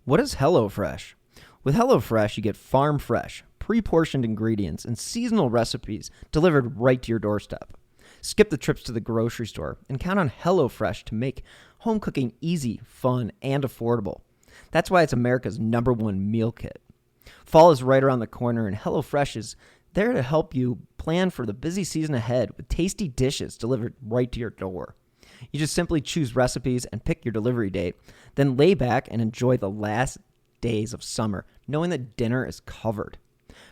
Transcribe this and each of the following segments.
What is HelloFresh? With HelloFresh, you get farm fresh, pre-portioned ingredients and seasonal recipes delivered right to your doorstep. Skip the trips to the grocery store and count on HelloFresh to make home cooking easy, fun, and affordable. That's why it's America's #1 meal kit. Fall is right around the corner, and HelloFresh is there to help you plan for the busy season ahead with tasty dishes delivered right to your door. You just simply choose recipes and pick your delivery date, then lay back and enjoy the last days of summer, knowing that dinner is covered.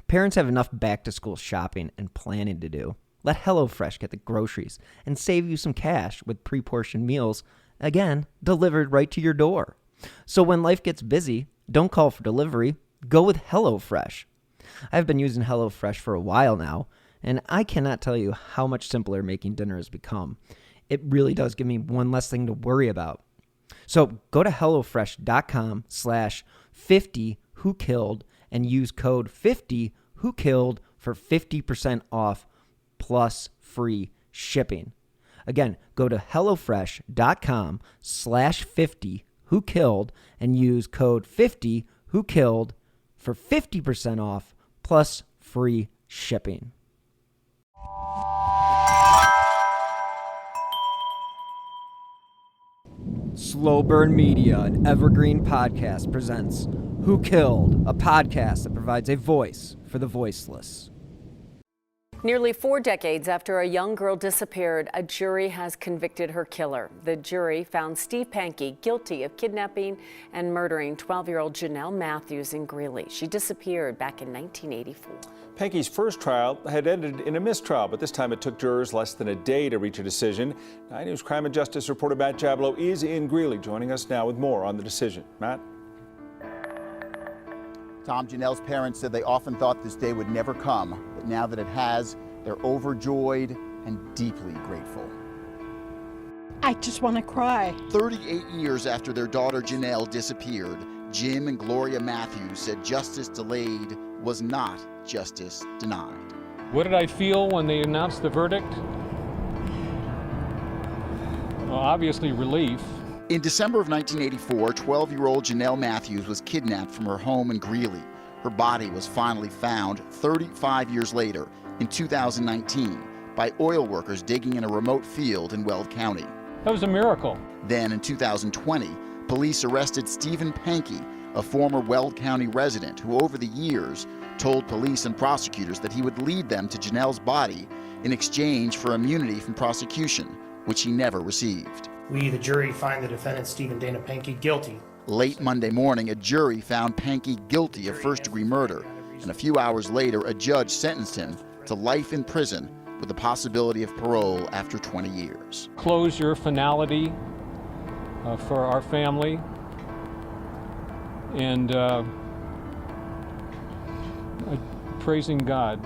Parents have enough back-to-school shopping and planning to do. Let HelloFresh get the groceries and save you some cash with pre-portioned meals, again, delivered right to your door. So when life gets busy, don't call for delivery, go with HelloFresh. I've been using HelloFresh for a while now, and I cannot tell you how much simpler making dinner has become. It really does give me one less thing to worry about. So go to HelloFresh.com/50WhoKilled and use code 50WhoKilled for 50% off plus free shipping. Again, go to HelloFresh.com/50WhoKilled and use code 50WhoKilled for 50% off plus free shipping. Slow Burn Media and Evergreen Podcast presents Who Killed, a podcast that provides a voice for the voiceless. Nearly 4 decades after a young girl disappeared, a jury has convicted her killer. The jury found Steve Pankey guilty of kidnapping and murdering 12-year-old Jonelle Matthews in Greeley. She disappeared back in 1984. Pankey's first trial had ended in a mistrial, but this time it took jurors less than a day to reach a decision. 9 News Crime and Justice reporter Matt Jablow is in Greeley, joining us now with more on the decision. Matt? Tom, Jonelle's parents said they often thought this day would never come, but now that it has, they're overjoyed and deeply grateful. I just want to cry. 38 years after their daughter Jonelle disappeared, Jim and Gloria Matthews said justice delayed was not justice denied. What did I feel when they announced the verdict? Well, obviously relief. In December of 1984, 12-year-old Jonelle Matthews was kidnapped from her home in Greeley. Her body was finally found 35 years later in 2019 by oil workers digging in a remote field in Weld County. That was a miracle. Then in 2020, police arrested Stephen Pankey, a former Weld County resident who over the years told police and prosecutors that he would lead them to Jonelle's body in exchange for immunity from prosecution, which he never received. We, the jury, find the defendant, Stephen Dana Pankey, guilty. Late Monday morning, a jury found Pankey guilty of first-degree murder, and a few hours later, a judge sentenced him to life in prison with the possibility of parole after 20 years. Closure, finality for our family, and praising God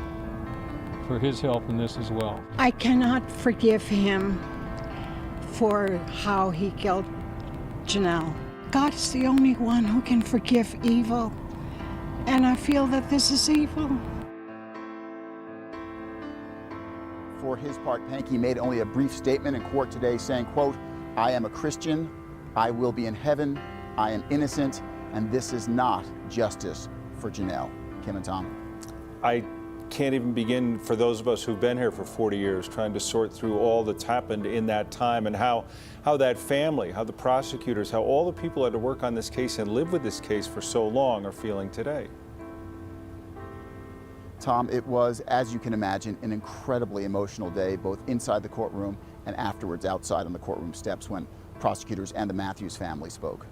for his help in this as well. I cannot forgive him for how he killed Jonelle. God is the only one who can forgive evil, and I feel that this is evil. For his part, Pankey made only a brief statement in court today saying, quote, "I am a Christian, I will be in heaven, I am innocent, and this is not justice for Jonelle." Kim and Tom. I can't even begin, for those of us who've been here for 40 years, trying to sort through all that's happened in that time and how that family, how the prosecutors, how all the people who had to work on this case and live with this case for so long are feeling today. Tom, it was, as you can imagine, an incredibly emotional day, both inside the courtroom and afterwards outside on the courtroom steps when prosecutors and the Matthews family spoke.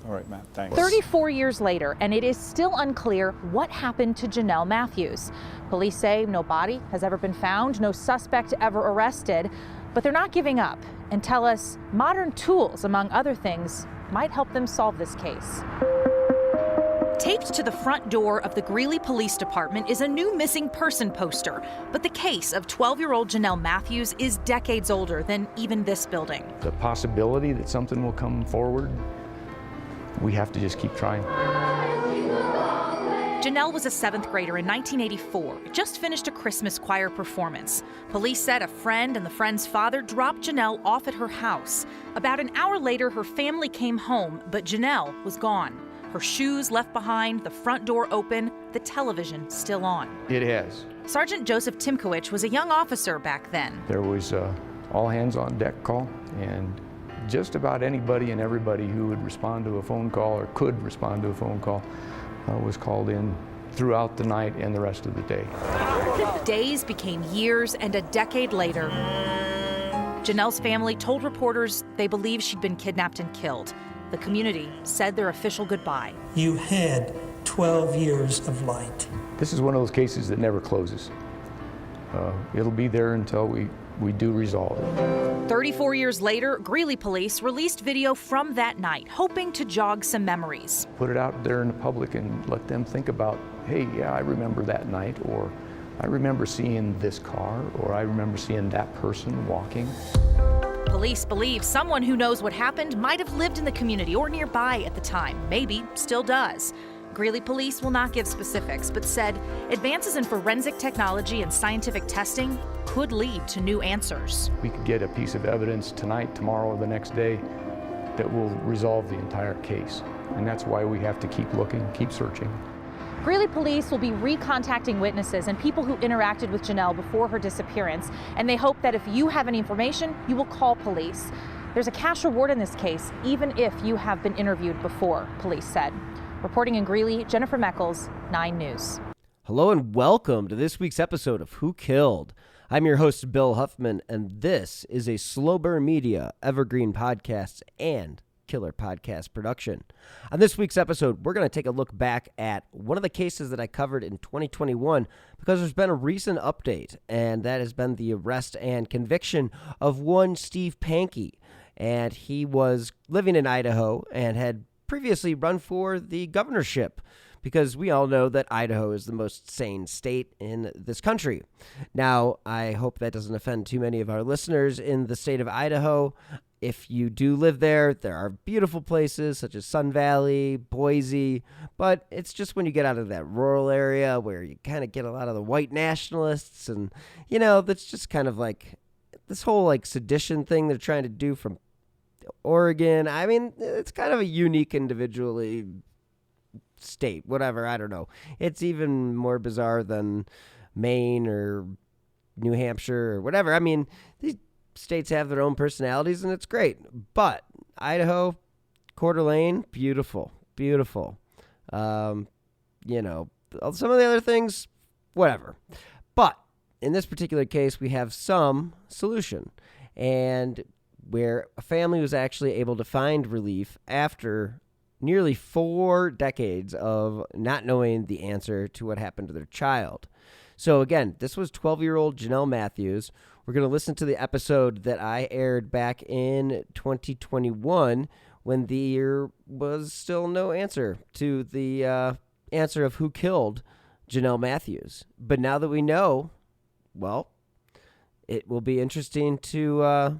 All right, Matt, thanks. 34 years later, and it is still unclear what happened to Jonelle Matthews. Police say no body has ever been found, no suspect ever arrested, but they're not giving up and tell us modern tools, among other things, might help them solve this case. Taped to the front door of the Greeley Police Department is a new missing person poster, but the case of 12-year-old Jonelle Matthews is decades older than even this building. The possibility that something will come forward, we have to just keep trying. Jonelle was a 7th grader in 1984, just finished a Christmas choir performance. Police said a friend and the friend's father dropped Jonelle off at her house. About an hour later, her family came home, but Jonelle was gone. Her shoes left behind, the front door open, the television still on. It has. Sergeant Joseph Timkowicz was a young officer back then. There was all hands on deck call, and just about anybody and everybody who would respond to a phone call or could respond to a phone call was called in throughout the night and the rest of the day. Days became years, and a decade later, Jonelle's family told reporters they believe she'd been kidnapped and killed. The community said their official goodbye. You had 12 years of light. This is one of those cases that never closes. It'll be there until we do resolve it. 34 years later, Greeley police released video from that night, hoping to jog some memories. Put it out there in the public and let them think about, hey, yeah, I remember that night, or I remember seeing this car, or I remember seeing that person walking. Police believe someone who knows what happened might have lived in the community or nearby at the time, maybe still does. Greeley police will not give specifics, but said advances in forensic technology and scientific testing could lead to new answers. We could get a piece of evidence tonight, tomorrow, or the next day that will resolve the entire case. And that's why we have to keep looking, keep searching. Greeley police will be recontacting witnesses and people who interacted with Jonelle before her disappearance, and they hope that if you have any information, you will call police. There's a cash reward in this case, even if you have been interviewed before, police said. Reporting in Greeley, Jennifer Meckles, 9 News. Hello and welcome to this week's episode of Who Killed. I'm your host, Bill Huffman, and this is a Slow Burn Media, Evergreen Podcasts, and Killer Podcast production. On this week's episode, we're going to take a look back at one of the cases that I covered in 2021 because there's been a recent update, and that has been the arrest and conviction of one Steve Pankey. And he was living in Idaho and had previously run for the governorship, because we all know that Idaho is the most sane state in this country. Now, I hope that doesn't offend too many of our listeners in the state of Idaho. If you do live there, there are beautiful places such as Sun Valley, Boise, but it's just when you get out of that rural area where you kind of get a lot of the white nationalists, and, you know, that's just kind of like this whole like sedition thing they're trying to do from Oregon. I mean, it's kind of a unique individually state, whatever, I don't know. It's even more bizarre than Maine or New Hampshire or whatever. I mean, these states have their own personalities and it's great. But Idaho, Coeur d'Alene, beautiful, beautiful. You know, some of the other things, whatever. But in this particular case, we have some solution, and where a family was actually able to find relief after nearly 4 decades of not knowing the answer to what happened to their child. So again, this was 12-year-old Jonelle Matthews. We're going to listen to the episode that I aired back in 2021 when there was still no answer to the answer of who killed Jonelle Matthews. But now that we know, well, it will be interesting to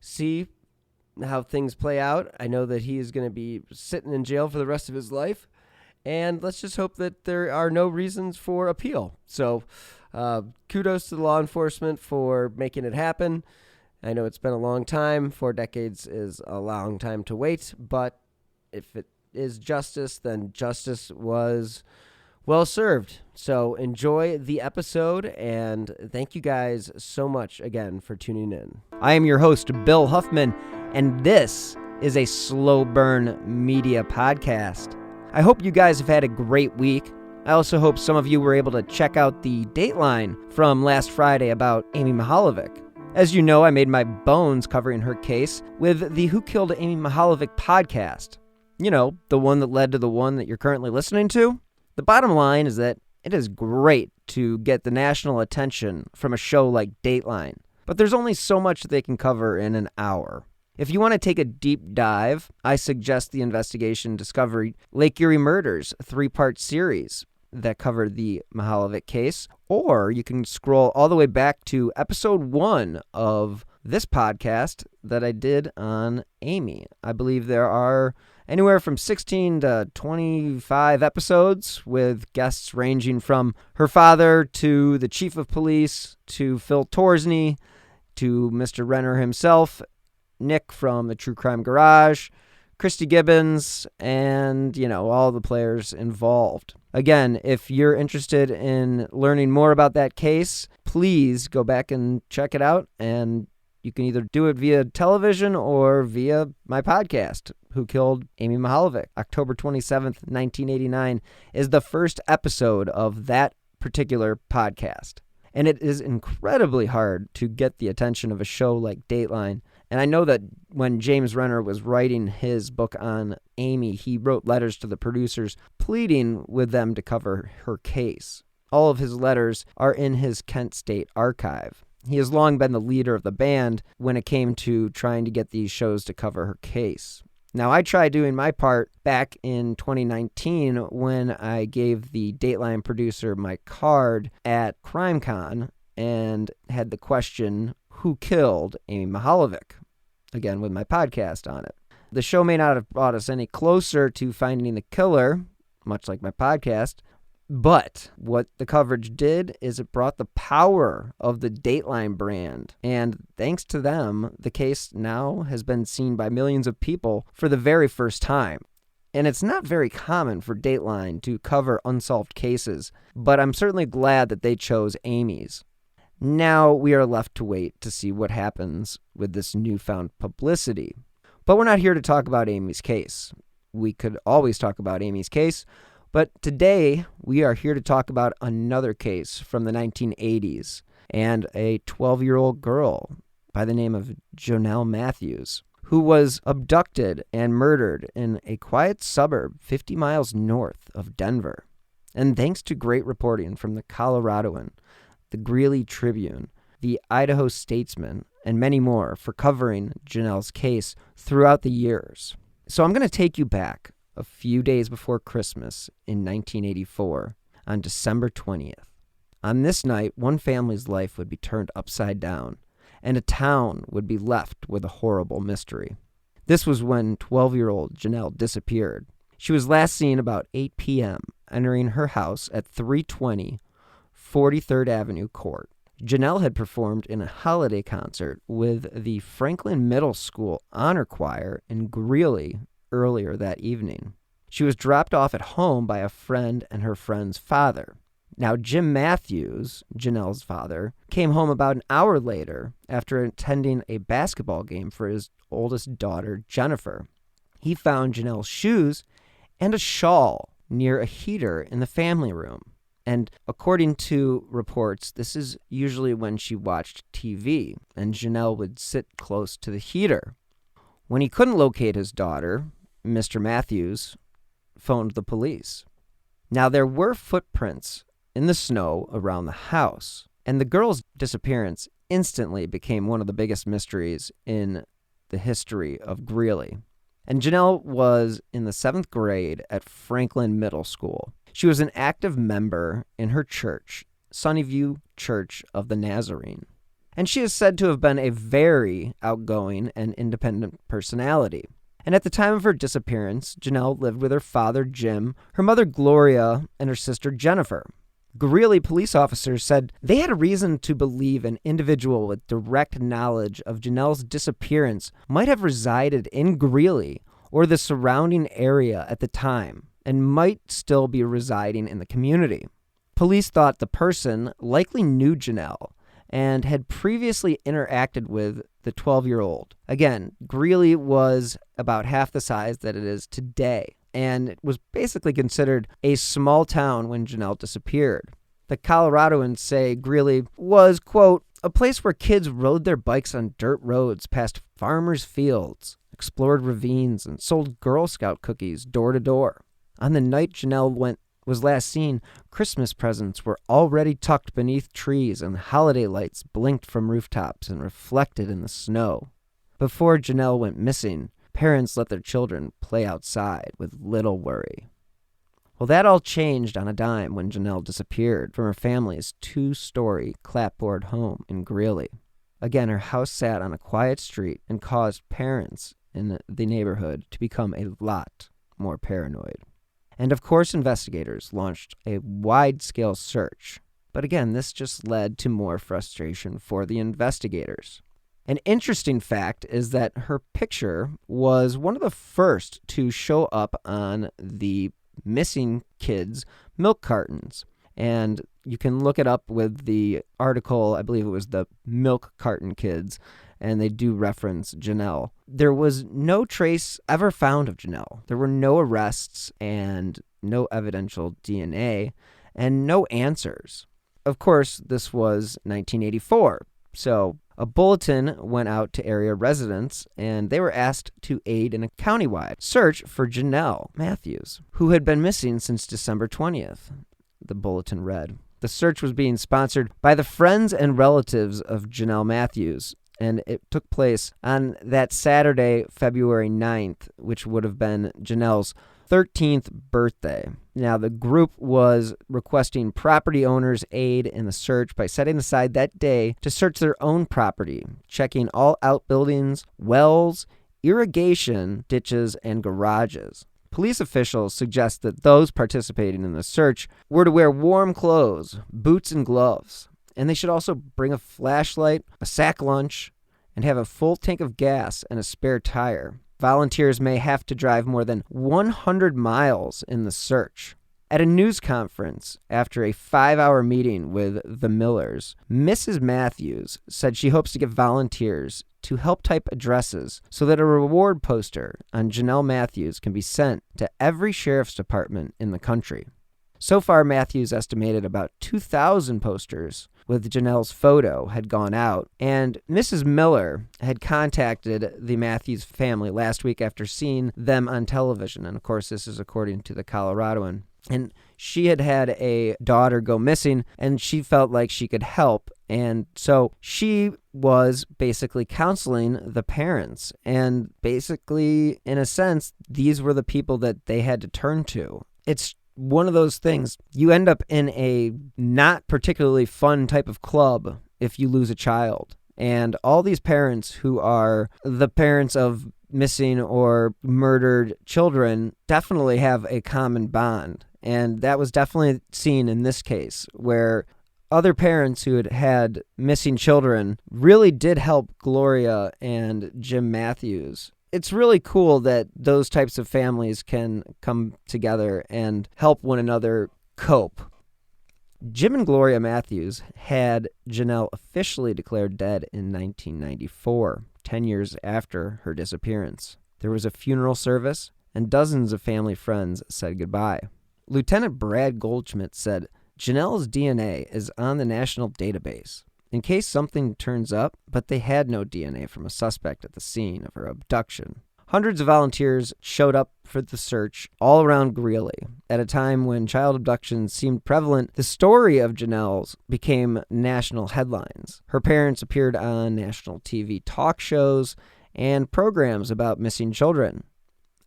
see how things play out. I know that he is going to be sitting in jail for the rest of his life, and let's just hope that there are no reasons for appeal. So kudos to the law enforcement for making it happen. I know it's been a long time. 4 decades is a long time to wait, but if it is justice, then justice was well served. So enjoy the episode, and thank you guys so much again for tuning in. I am your host, Bill Huffman, and this is a Slow Burn Media podcast. I hope you guys have had a great week. I also hope some of you were able to check out the Dateline from last Friday about Amy Mihaljevic. As you know, I made my bones covering her case with the Who Killed Amy Mihaljevic podcast. You know, the one that led to the one that you're currently listening to. The bottom line is that it is great to get the national attention from a show like Dateline, but there's only so much they can cover in an hour. If you want to take a deep dive, I suggest the Investigation Discovery Lake Erie Murders 3-part series that covered the Mihaljevic case, or you can scroll all the way back to episode 1 of this podcast that I did on Amy. I believe there are anywhere from 16 to 25 episodes with guests ranging from her father to the chief of police to Phil Torsney to Mr. Renner himself, Nick from the True Crime Garage, Christy Gibbons, and, all the players involved. Again, if you're interested in learning more about that case, please go back and check it out. And you can either do it via television or via my podcast, Who Killed Amy Mahalovic. October 27th, 1989 is the first episode of that particular podcast. And it is incredibly hard to get the attention of a show like Dateline. And I know that when James Renner was writing his book on Amy, he wrote letters to the producers pleading with them to cover her case. All of his letters are in his Kent State archive. He has long been the leader of the band when it came to trying to get these shows to cover her case. Now, I tried doing my part back in 2019 when I gave the Dateline producer my card at CrimeCon and had the question, who killed Amy Mahalovic? Again, with my podcast on it. The show may not have brought us any closer to finding the killer, much like my podcast, but what the coverage did is it brought the power of the Dateline brand. And thanks to them, the case now has been seen by millions of people for the very first time. And it's not very common for Dateline to cover unsolved cases, but I'm certainly glad that they chose Amy's. Now we are left to wait to see what happens with this newfound publicity. But we're not here to talk about Amy's case. We could always talk about Amy's case, but today we are here to talk about another case from the 1980s and a 12-year-old girl by the name of Jonelle Matthews, who was abducted and murdered in a quiet suburb 50 miles north of Denver. And thanks to great reporting from the Coloradoan, the Greeley Tribune, the Idaho Statesman, and many more for covering Jonelle's case throughout the years. So I'm going to take you back a few days before Christmas in 1984 on December 20th. On this night, one family's life would be turned upside down, and a town would be left with a horrible mystery. This was when 12-year-old Jonelle disappeared. She was last seen about 8 p.m., entering her house at 320 43rd Avenue Court. Jonelle had performed in a holiday concert with the Franklin Middle School Honor Choir in Greeley earlier that evening. She was dropped off at home by a friend and her friend's father. Now, Jim Matthews, Jonelle's father, came home about an hour later after attending a basketball game for his oldest daughter, Jennifer. He found Jonelle's shoes and a shawl near a heater in the family room. And according to reports, this is usually when she watched TV, and Jonelle would sit close to the heater. When he couldn't locate his daughter, Mr. Matthews phoned the police. Now, there were footprints in the snow around the house, and the girl's disappearance instantly became one of the biggest mysteries in the history of Greeley. And Jonelle was in the 7th grade at Franklin Middle School. She was an active member in her church, Sunnyview Church of the Nazarene. And she is said to have been a very outgoing and independent personality. And at the time of her disappearance, Jonelle lived with her father, Jim, her mother, Gloria, and her sister, Jennifer. Greeley police officers said they had a reason to believe an individual with direct knowledge of Jonelle's disappearance might have resided in Greeley or the surrounding area at the time and might still be residing in the community. Police thought the person likely knew Jonelle and had previously interacted with the 12-year-old. Again, Greeley was about half the size that it is today, and it was basically considered a small town when Jonelle disappeared. The Coloradoans say Greeley was, quote, a place where kids rode their bikes on dirt roads past farmers' fields, explored ravines, and sold Girl Scout cookies door to door. On the night Jonelle was last seen, Christmas presents were already tucked beneath trees and holiday lights blinked from rooftops and reflected in the snow. Before Jonelle went missing, parents let their children play outside with little worry. Well, that all changed on a dime when Jonelle disappeared from her family's 2-story clapboard home in Greeley. Again, her house sat on a quiet street and caused parents in the neighborhood to become a lot more paranoid. And of course, investigators launched a wide-scale search. But again, this just led to more frustration for the investigators. An interesting fact is that her picture was one of the first to show up on the missing kids' milk cartons. And you can look it up with the article, I believe it was the Milk Carton Kids, and they do reference Jonelle. There was no trace ever found of Jonelle. There were no arrests and no evidential DNA and no answers. Of course, this was 1984, so a bulletin went out to area residents, and they were asked to aid in a countywide search for Jonelle Matthews, who had been missing since December 20th. The bulletin read, "The search was being sponsored by the friends and relatives of Jonelle Matthews, and it took place on that Saturday, February 9th, which would have been Jonelle's 13th birthday." Now, the group was requesting property owners' aid in the search by setting aside that day to search their own property, checking all outbuildings, wells, irrigation ditches, and garages. Police officials suggest that those participating in the search were to wear warm clothes, boots, and gloves, and they should also bring a flashlight, a sack lunch, and have a full tank of gas and a spare tire. Volunteers may have to drive more than 100 miles in the search. At a news conference after a 5-hour meeting with the Millers, Mrs. Matthews said she hopes to get volunteers to help type addresses so that a reward poster on Jonelle Matthews can be sent to every sheriff's department in the country. So far, Matthews estimated about 2,000 posters with Jonelle's photo had gone out, and Mrs. Miller had contacted the Matthews family last week after seeing them on television, and of course this is according to the Coloradoan. And she had had a daughter go missing, and she felt like she could help, and so she was basically counseling the parents, and basically, in a sense, these were the people that they had to turn to. It's one of those things. You end up in a not particularly fun type of club if you lose a child. And all these parents who are the parents of missing or murdered children definitely have a common bond. And that was definitely seen in this case, where other parents who had had missing children really did help Gloria and Jim Matthews. It's really cool that those types of families can come together and help one another cope. Jim and Gloria Matthews had Jonelle officially declared dead in 1994, 10 years after her disappearance. There was a funeral service, and dozens of family friends said goodbye. Lieutenant Brad Goldschmidt said, "Jonelle's DNA is on the national database in case something turns up, but they had no DNA from a suspect at the scene of her abduction." Hundreds of volunteers showed up for the search all around Greeley. At a time when child abductions seemed prevalent, the story of Jonelle's became national headlines. Her parents appeared on national TV talk shows and programs about missing children.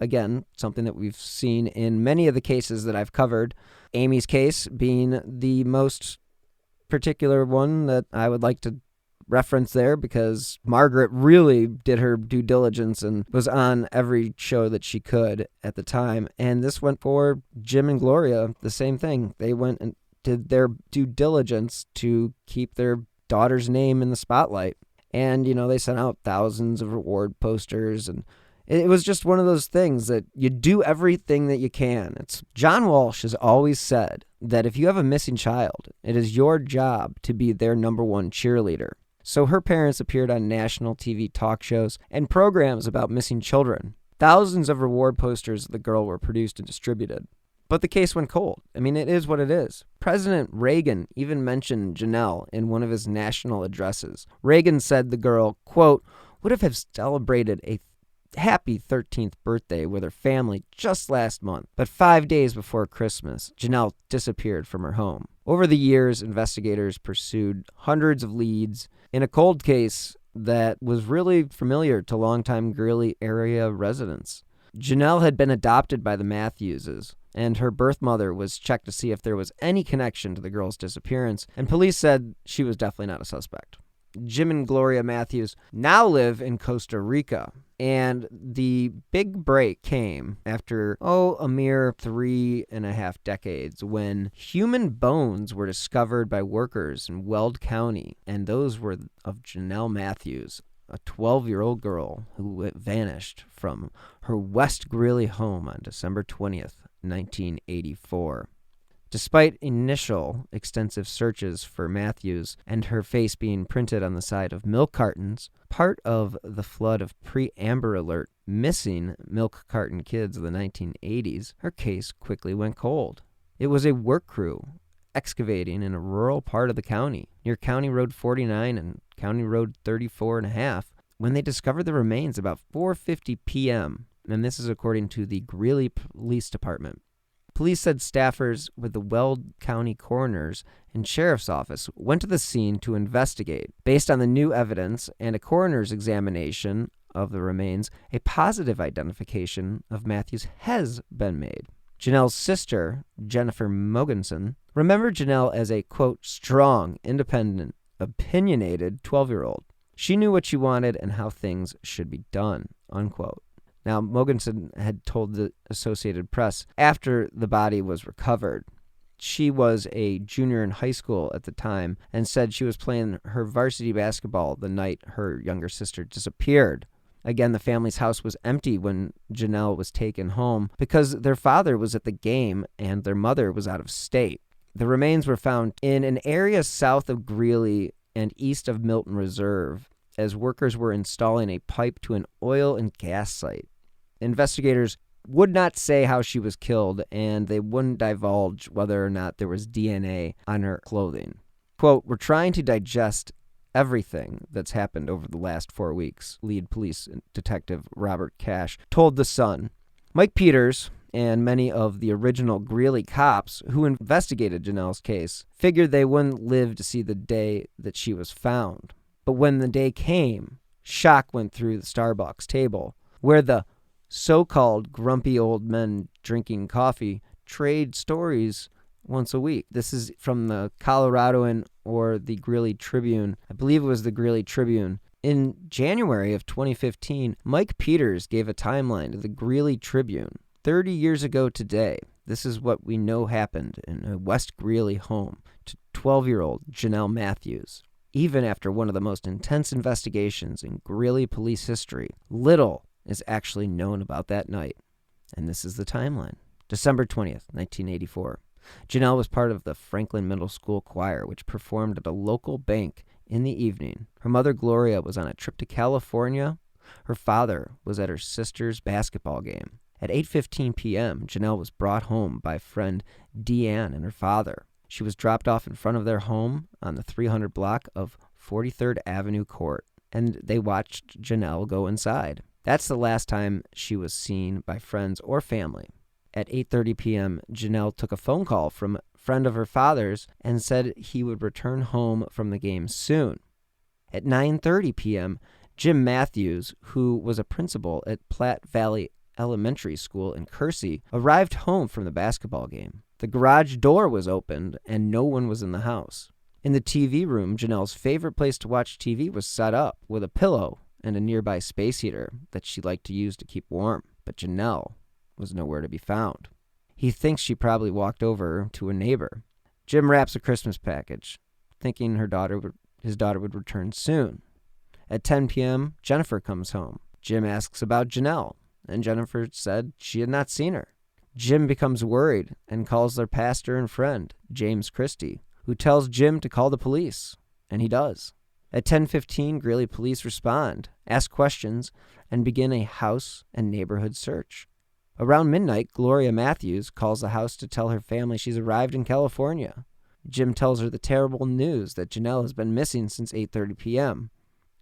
Again, something that we've seen in many of the cases that I've covered, Amy's case being the most particular one that I would like to reference there, because Margaret really did her due diligence and was on every show that she could at the time. And this went for Jim and Gloria, the same thing. They went and did their due diligence to keep their daughter's name in the spotlight. And, they sent out thousands of reward posters, and it was just one of those things that you do everything that you can. John Walsh has always said that if you have a missing child, it is your job to be their number one cheerleader. So her parents appeared on national TV talk shows and programs about missing children. Thousands of reward posters of the girl were produced and distributed. But the case went cold. It is what it is. President Reagan even mentioned Jonelle in one of his national addresses. Reagan said the girl, quote, would have celebrated a happy 13th birthday with her family just last month, but 5 days before Christmas, Jonelle disappeared from her home. Over the years, investigators pursued hundreds of leads in a cold case that was really familiar to longtime Greeley area residents. Jonelle had been adopted by the Matthewses, and her birth mother was checked to see if there was any connection to the girl's disappearance, and police said she was definitely not a suspect. Jim and Gloria Matthews now live in Costa Rica, and the big break came after, a mere 3.5 decades when human bones were discovered by workers in Weld County, and those were of Jonelle Matthews. a 12-year-old girl who vanished from her West Greeley home on December 20th, 1984. Despite initial extensive searches for Matthews and her face being printed on the side of milk cartons, part of the flood of pre-Amber Alert missing milk carton kids of the 1980s, her case quickly went cold. It was a work crew excavating in a rural part of the county, near County Road 49 and County Road 34.5, when they discovered the remains about 4:50 p.m., and this is according to the Greeley Police Department. Police said staffers with the Weld County Coroner's and Sheriff's Office went to the scene to investigate. Based on the new evidence and a coroner's examination of the remains, a positive identification of Matthews has been made. Jonelle's sister, Jennifer Mogensen, remembered Jonelle as a, quote, strong, independent, opinionated 12-year-old. She knew what she wanted and how things should be done, unquote. Now, Mogensen had told the Associated Press after the body was recovered. She was a junior in high school at the time and said she was playing her varsity basketball the night her younger sister disappeared. Again, the family's house was empty when Jonelle was taken home because their father was at the game and their mother was out of state. The remains were found in an area south of Greeley and east of Milton Reserve as workers were installing a pipe to an oil and gas site. Investigators would not say how she was killed, and they wouldn't divulge whether or not there was DNA on her clothing. Quote, we're trying to digest everything that's happened over the last 4 weeks, lead police detective Robert Cash told The Sun. Mike Peters and many of the original Greeley cops who investigated Jonelle's case figured they wouldn't live to see the day that she was found. But when the day came, shock went through the Starbucks table, where the so-called grumpy old men drinking coffee trade stories once a week. This is from the Coloradoan or the Greeley Tribune. I believe it was the Greeley Tribune. In January of 2015, Mike Peters gave a timeline to the Greeley Tribune. 30 years ago today, this is what we know happened in a West Greeley home to 12-year-old Jonelle Matthews. Even after one of the most intense investigations in Greeley police history, little is actually known about that night. And this is the timeline. December 20th, 1984. Jonelle was part of the Franklin Middle School choir, which performed at a local bank in the evening. Her mother, Gloria, was on a trip to California. Her father was at her sister's basketball game. At 8:15 p.m., Jonelle was brought home by friend Deanne and her father. She was dropped off in front of their home on the 300 block of 43rd Avenue Court, and they watched Jonelle go inside. That's the last time she was seen by friends or family. At 8:30 p.m., Jonelle took a phone call from a friend of her father's and said he would return home from the game soon. At 9:30 p.m., Jim Matthews, who was a principal at Platte Valley Elementary School in Kersey, arrived home from the basketball game. The garage door was opened and no one was in the house. In the TV room, Jonelle's favorite place to watch TV was set up with a pillow and a nearby space heater that she liked to use to keep warm. But Jonelle was nowhere to be found. He thinks she probably walked over to a neighbor. Jim wraps a Christmas package, thinking his daughter would return soon. At 10 p.m., Jennifer comes home. Jim asks about Jonelle, and Jennifer said she had not seen her. Jim becomes worried and calls their pastor and friend, James Christie, who tells Jim to call the police, and he does. At 10:15, Greeley police respond, ask questions, and begin a house and neighborhood search. Around midnight, Gloria Matthews calls the house to tell her family she's arrived in California. Jim tells her the terrible news that Jonelle has been missing since 8:30 p.m.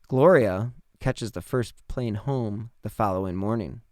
Gloria catches the first plane home the following morning.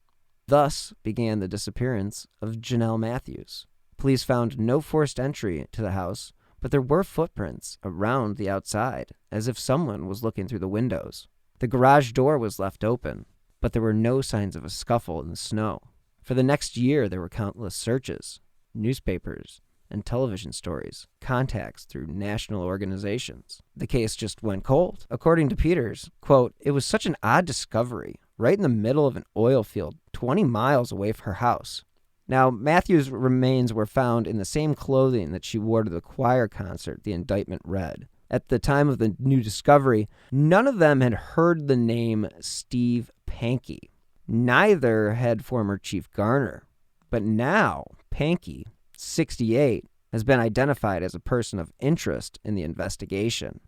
Thus began the disappearance of Jonelle Matthews. Police found no forced entry to the house, but there were footprints around the outside, as if someone was looking through the windows. The garage door was left open, but there were no signs of a scuffle in the snow. For the next year, there were countless searches, newspapers, and television stories, contacts through national organizations. The case just went cold. According to Peters, quote, it was such an odd discovery, right in the middle of an oil field, 20 miles away from her house. Now, Matthews' remains were found in the same clothing that she wore to the choir concert, the indictment read. At the time of the new discovery, none of them had heard the name Steve Pankey. Neither had former Chief Garner. But now, Pankey, 68, has been identified as a person of interest in the investigation.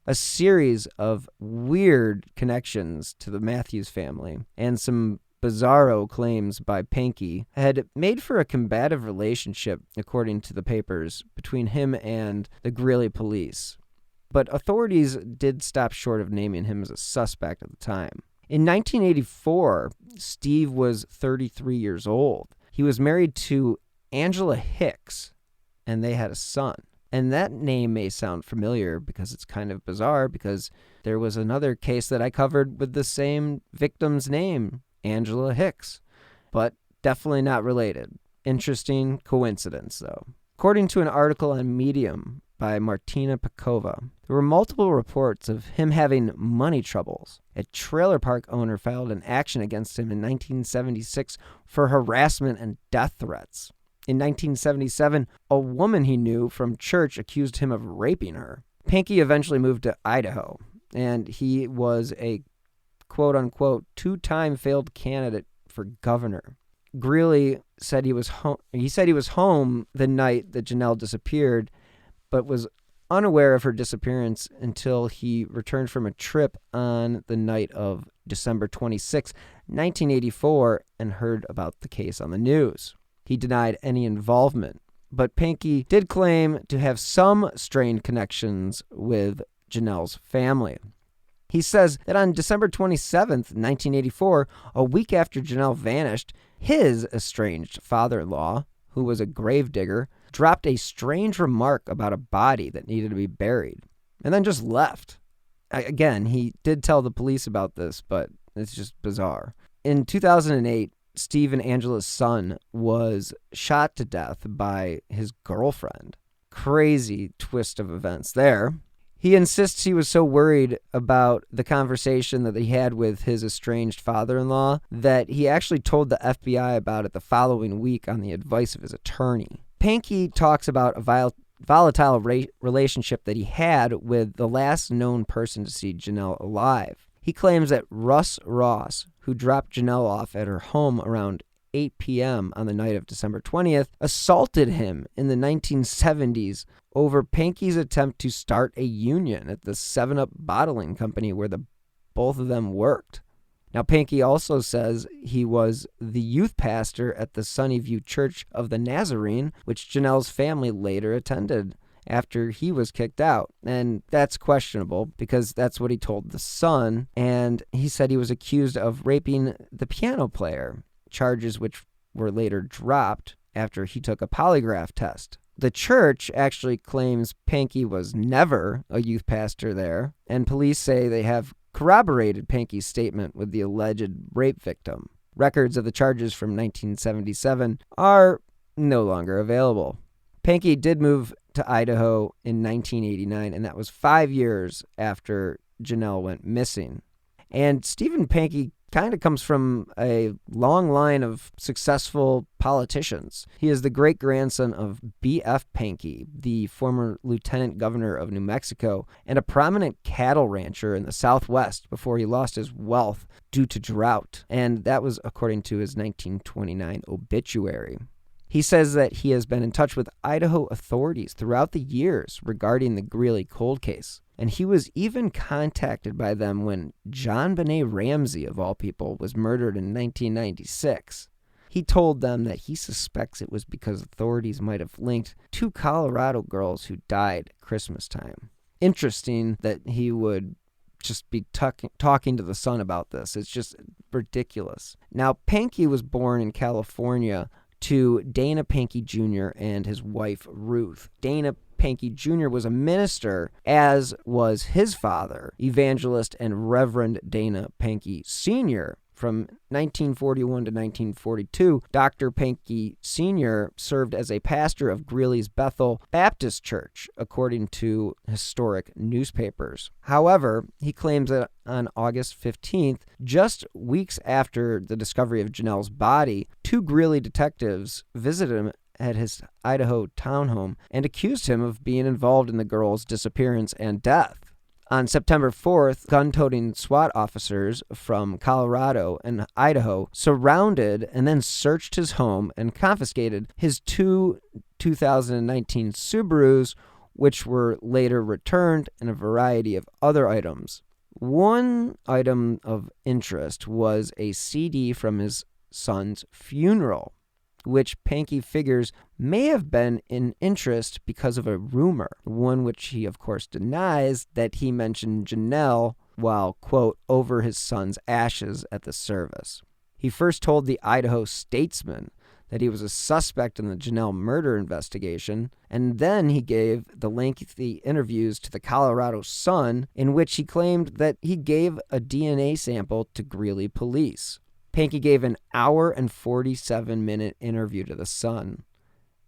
A series of weird connections to the Matthews family and some bizarro claims by Pankey had made for a combative relationship, according to the papers, between him and the Greeley police. But authorities did stop short of naming him as a suspect at the time. In 1984, Steve was 33 years old. He was married to Angela Hicks, and they had a son. And that name may sound familiar because it's kind of bizarre, because there was another case that I covered with the same victim's name, Angela Hicks, but definitely not related. Interesting coincidence, though. According to an article on Medium by Martina Pekova, there were multiple reports of him having money troubles. A trailer park owner filed an action against him in 1976 for harassment and death threats. In 1977, a woman he knew from church accused him of raping her. Pankey eventually moved to Idaho, and he was a quote-unquote two-time failed candidate for governor. Greeley said he was home. He said he was home the night that Jonelle disappeared, but was unaware of her disappearance until he returned from a trip on the night of December 26, 1984, and heard about the case on the news. He denied any involvement, but Pankey did claim to have some strained connections with Jonelle's family. He says that on December 27th, 1984, a week after Jonelle vanished, his estranged father-in-law, who was a gravedigger, dropped a strange remark about a body that needed to be buried, and then just left. Again, he did tell the police about this, but it's just bizarre. In 2008, Steve and Angela's son was shot to death by his girlfriend. Crazy twist of events there. He insists he was so worried about the conversation that he had with his estranged father-in-law that he actually told the FBI about it the following week on the advice of his attorney. Pankey talks about a volatile relationship that he had with the last known person to see Jonelle alive. He claims that Russ Ross, who dropped Jonelle off at her home around 8 p.m. on the night of December 20th, assaulted him in the 1970s over Pankey's attempt to start a union at the 7-Up bottling company where both of them worked. Now, Pankey also says he was the youth pastor at the Sunnyview Church of the Nazarene, which Jonelle's family later attended after he was kicked out. And that's questionable because that's what he told the Sun. And he said he was accused of raping the piano player, charges which were later dropped after he took a polygraph test. The church actually claims Pankey was never a youth pastor there, and police say they have corroborated Pankey's statement with the alleged rape victim. Records of the charges from 1977 are no longer available. Pankey did move to Idaho in 1989, and that was 5 years after Jonelle went missing. And Stephen Pankey kind of comes from a long line of successful politicians. He is the great-grandson of B.F. Pankey, the former lieutenant governor of New Mexico, and a prominent cattle rancher in the Southwest before he lost his wealth due to drought. And that was according to his 1929 obituary. He says that he has been in touch with Idaho authorities throughout the years regarding the Greeley cold case. And he was even contacted by them when John Benet Ramsey, of all people, was murdered in 1996. He told them that he suspects it was because authorities might have linked 2 Colorado girls who died at Christmas time. Interesting that he would just be talking to the Sun about this. It's just ridiculous. Now, Pankey was born in California to Dana Pankey Jr. and his wife, Ruth. Dana Pankey Jr. was a minister, as was his father, evangelist and Reverend Dana Pankey Sr. From 1941 to 1942, Dr. Pankey Sr. served as a pastor of Greeley's Bethel Baptist Church, according to historic newspapers. However, he claims that on August 15th, just weeks after the discovery of Jonelle's body, 2 Greeley detectives visited him at his Idaho townhome and accused him of being involved in the girl's disappearance and death. On September 4th, gun-toting SWAT officers from Colorado and Idaho surrounded and then searched his home and confiscated his two 2019 Subarus, which were later returned, and a variety of other items. One item of interest was a CD from his son's funeral, which Pankey figures may have been in interest because of a rumor, one which he of course denies, that he mentioned Jonelle while, quote, over his son's ashes at the service. He first told the Idaho Statesman that he was a suspect in the Jonelle murder investigation, and then he gave the lengthy interviews to the Colorado Sun in which he claimed that he gave a DNA sample to Greeley police. Pankey gave an hour and 47-minute interview to the Sun.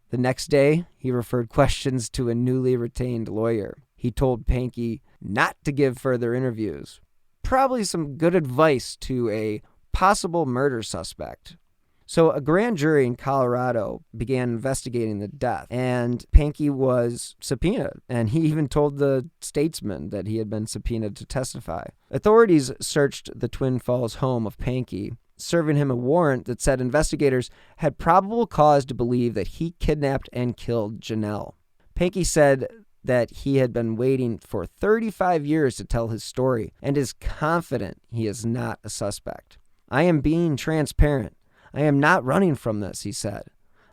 The next day, he referred questions to a newly retained lawyer. He told Pankey not to give further interviews. Probably some good advice to a possible murder suspect. So a grand jury in Colorado began investigating the death, and Pankey was subpoenaed, and he even told the Statesman that he had been subpoenaed to testify. Authorities searched the Twin Falls home of Pankey, serving him a warrant that said investigators had probable cause to believe that he kidnapped and killed Jonelle. Pankey said that he had been waiting for 35 years to tell his story and is confident he is not a suspect. I am being transparent. I am not running from this, he said.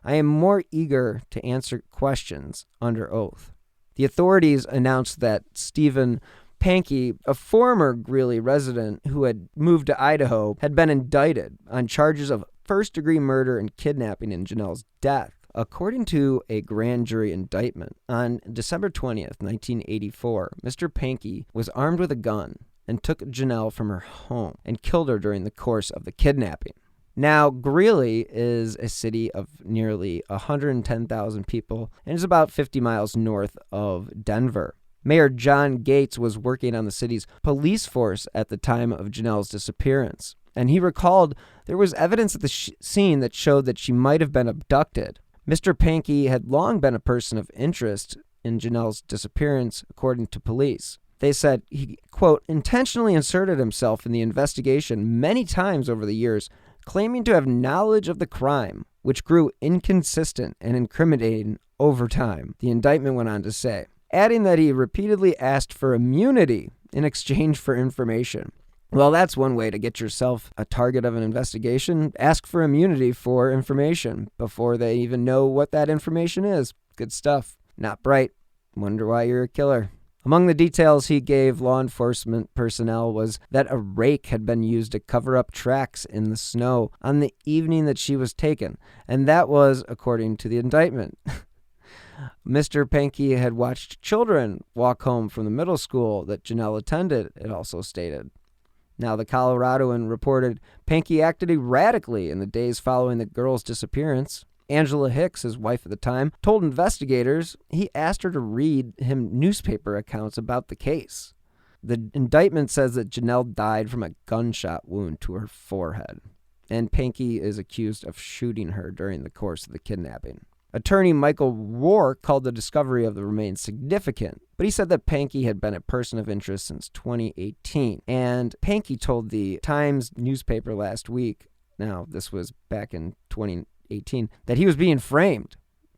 I am more eager to answer questions under oath. The authorities announced that Stephen Pankey, a former Greeley resident who had moved to Idaho, had been indicted on charges of first-degree murder and kidnapping in Jonelle's death. According to a grand jury indictment, on December 20th, 1984, Mr. Pankey was armed with a gun and took Jonelle from her home and killed her during the course of the kidnapping. Now, Greeley is a city of nearly 110,000 people and is about 50 miles north of Denver. Mayor John Gates was working on the city's police force at the time of Jonelle's disappearance, and he recalled there was evidence at the scene that showed that she might have been abducted. Mr. Pankey had long been a person of interest in Jonelle's disappearance, according to police. They said he, quote, intentionally inserted himself in the investigation many times over the years, claiming to have knowledge of the crime, which grew inconsistent and incriminating over time, the indictment went on to say, adding that he repeatedly asked for immunity in exchange for information. Well, that's one way to get yourself a target of an investigation. Ask for immunity for information before they even know what that information is. Good stuff. Not bright. Wonder why you're a killer. Among the details he gave law enforcement personnel was that a rake had been used to cover up tracks in the snow on the evening that she was taken, and that was according to the indictment. Mr. Pankey had watched children walk home from the middle school that Jonelle attended, it also stated. Now, the Coloradoan reported Pankey acted erratically in the days following the girl's disappearance. Angela Hicks, his wife at the time, told investigators he asked her to read him newspaper accounts about the case. The indictment says that Jonelle died from a gunshot wound to her forehead, and Pankey is accused of shooting her during the course of the kidnapping. Attorney Michael Rourke called the discovery of the remains significant, but he said that Pankey had been a person of interest since 2018. And Pankey told the Times newspaper last week, now this was back in 2018, that he was being framed.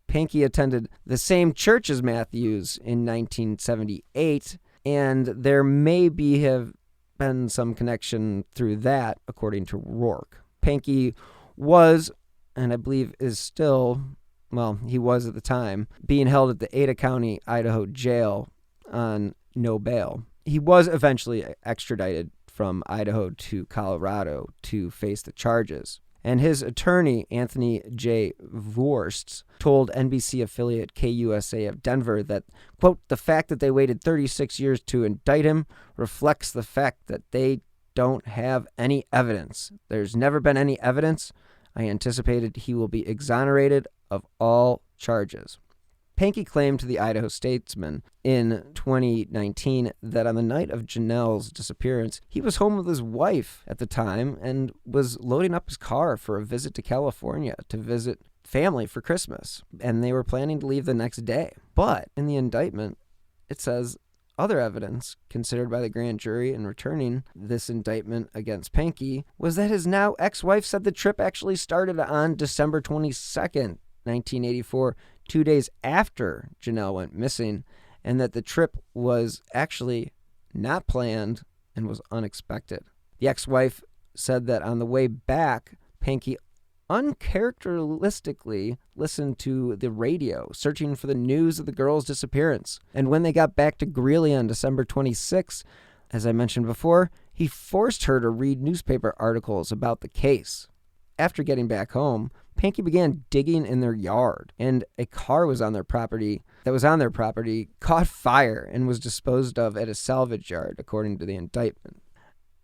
Pankey attended the same church as Matthews in 1978, and there may have been some connection through that, according to Rourke. Pankey was, and I believe is still, well, he was at the time, being held at the Ada County, Idaho jail on no bail. He was eventually extradited from Idaho to Colorado to face the charges. And his attorney, Anthony J. Vorst, told NBC affiliate KUSA of Denver that, quote, the fact that they waited 36 years to indict him reflects the fact that they don't have any evidence. There's never been any evidence. I anticipated he will be exonerated of all charges. Pankey claimed to the Idaho Statesman in 2019 that on the night of Jonelle's disappearance, he was home with his wife at the time and was loading up his car for a visit to California to visit family for Christmas, and they were planning to leave the next day. But in the indictment, it says other evidence considered by the grand jury in returning this indictment against Pankey was that his now ex-wife said the trip actually started on December 22nd, 1984, 2 days after Jonelle went missing, and that the trip was actually not planned and was unexpected. The ex-wife said that on the way back, Pankey uncharacteristically listened to the radio, searching for the news of the girl's disappearance. And when they got back to Greeley on December 26, as I mentioned before, he forced her to read newspaper articles about the case. After getting back home, Pankey began digging in their yard, and a car was on their property caught fire and was disposed of at a salvage yard, according to the indictment.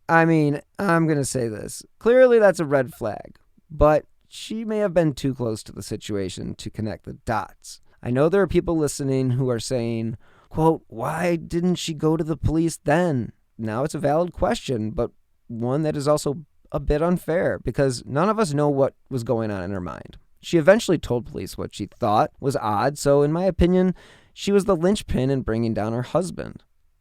I mean, I'm going to say this. Clearly that's a red flag, but she may have been too close to the situation to connect the dots. I know there are people listening who are saying, quote, why didn't she go to the police then? Now it's a valid question, but one that is also a bit unfair because none of us know what was going on in her mind. She eventually told police what she thought was odd, so in my opinion, she was the linchpin in bringing down her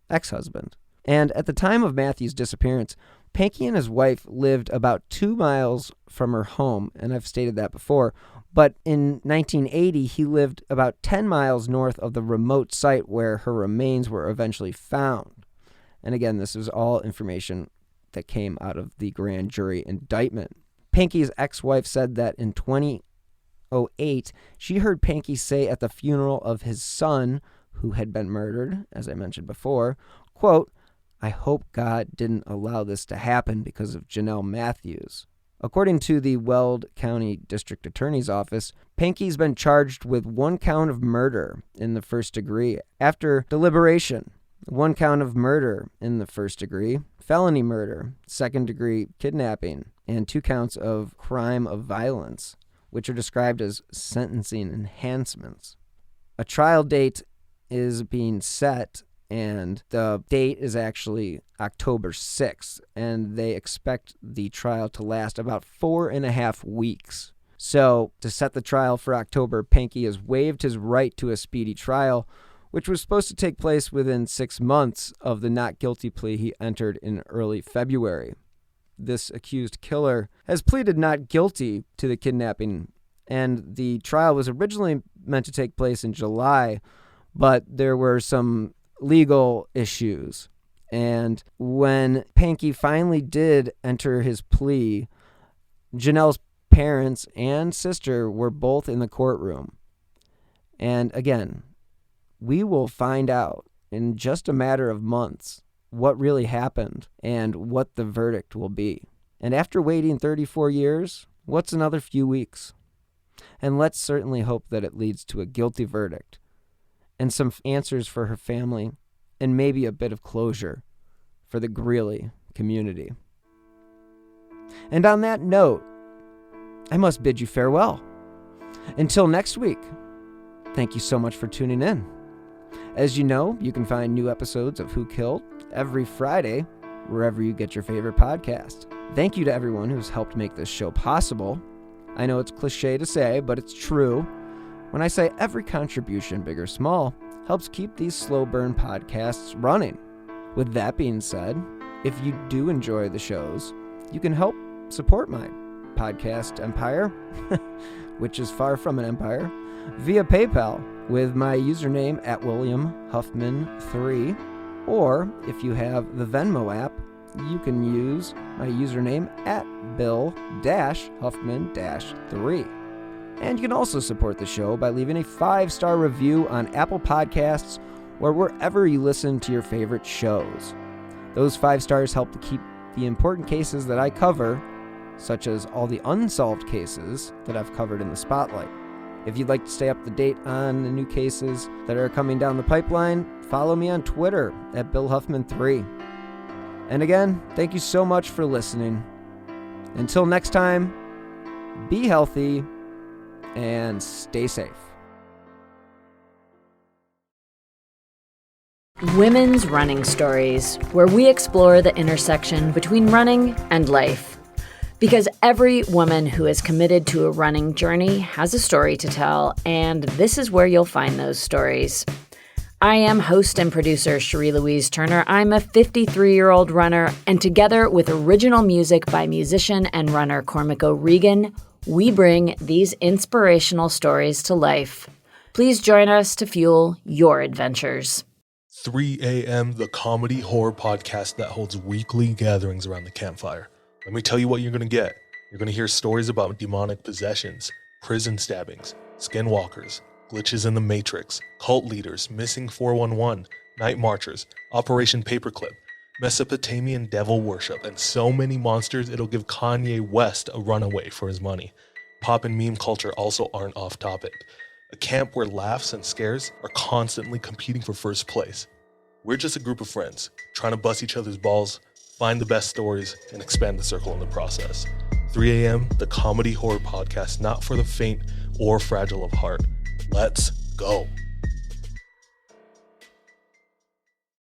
ex-husband. And at the time of Matthews' disappearance, Pankey and his wife lived about 2 miles from her home, and I've stated that before, but in 1980, he lived about 10 miles north of the remote site where her remains were eventually found. And again, this is all information that came out of the grand jury indictment. Pankey's ex-wife said that in 2008, she heard Pankey say at the funeral of his son, who had been murdered, as I mentioned before, quote, I hope God didn't allow this to happen because of Jonelle Matthews. According to the Weld County District Attorney's Office, Pankey's been charged with 1 count of murder in the first degree. After deliberation, 1 count of murder in the first degree, felony murder, second degree kidnapping, and 2 counts of crime of violence, which are described as sentencing enhancements. A trial date is being set, and the date is actually October 6th, and they expect the trial to last about 4.5 weeks. So, to set the trial for October, Pankey has waived his right to a speedy trial, which was supposed to take place within 6 months of the not guilty plea he entered in early February. This accused killer has pleaded not guilty to the kidnapping, and the trial was originally meant to take place in July, but there were some legal issues. And when Pankey finally did enter his plea, Jonelle's parents and sister were both in the courtroom. And again, we will find out in just a matter of months what really happened and what the verdict will be. And after waiting 34 years, what's another few weeks? And let's certainly hope that it leads to a guilty verdict and some answers for her family, and maybe a bit of closure for the Greeley community. And on that note, I must bid you farewell. Until next week, thank you so much for tuning in. As you know, you can find new episodes of Who Killed every Friday, wherever you get your favorite podcast. Thank you to everyone who's helped make this show possible. I know it's cliche to say, but it's true. When I say every contribution, big or small, helps keep these slow burn podcasts running. With that being said, if you do enjoy the shows, you can help support my podcast empire, which is far from an empire, via PayPal with my username at WilliamHuffman3, or if you have the Venmo app, you can use my username at Bill-Huffman-3. And you can also support the show by leaving a 5-star review on Apple Podcasts or wherever you listen to your favorite shows. Those 5 stars help to keep the important cases that I cover, such as all the unsolved cases that I've covered in the Spotlight. If you'd like to stay up to date on the new cases that are coming down the pipeline, follow me on Twitter at BillHuffman3. And again, thank you so much for listening. Until next time, be healthy and stay safe. Women's Running Stories, where we explore the intersection between running and life. Because every woman who is committed to a running journey has a story to tell, and this is where you'll find those stories. I am host and producer Cherie Louise Turner. I'm a 53-year-old runner, and together with original music by musician and runner Cormac Reagan, we bring these inspirational stories to life. Please join us to fuel your adventures. 3 a.m., the comedy horror podcast that holds weekly gatherings around the campfire. Let me tell you what you're going to get. You're going to hear stories about demonic possessions, prison stabbings, skinwalkers, glitches in the Matrix, cult leaders, missing 411, night marchers, Operation Paperclip, Mesopotamian devil worship, and so many monsters it'll give Kanye West a runaway for his money. Pop and meme culture also aren't off topic. A camp where laughs and scares are constantly competing for first place. We're just a group of friends trying to bust each other's balls, find the best stories, and expand the circle in the process. 3 a.m., the comedy horror podcast, not for the faint or fragile of heart. Let's go.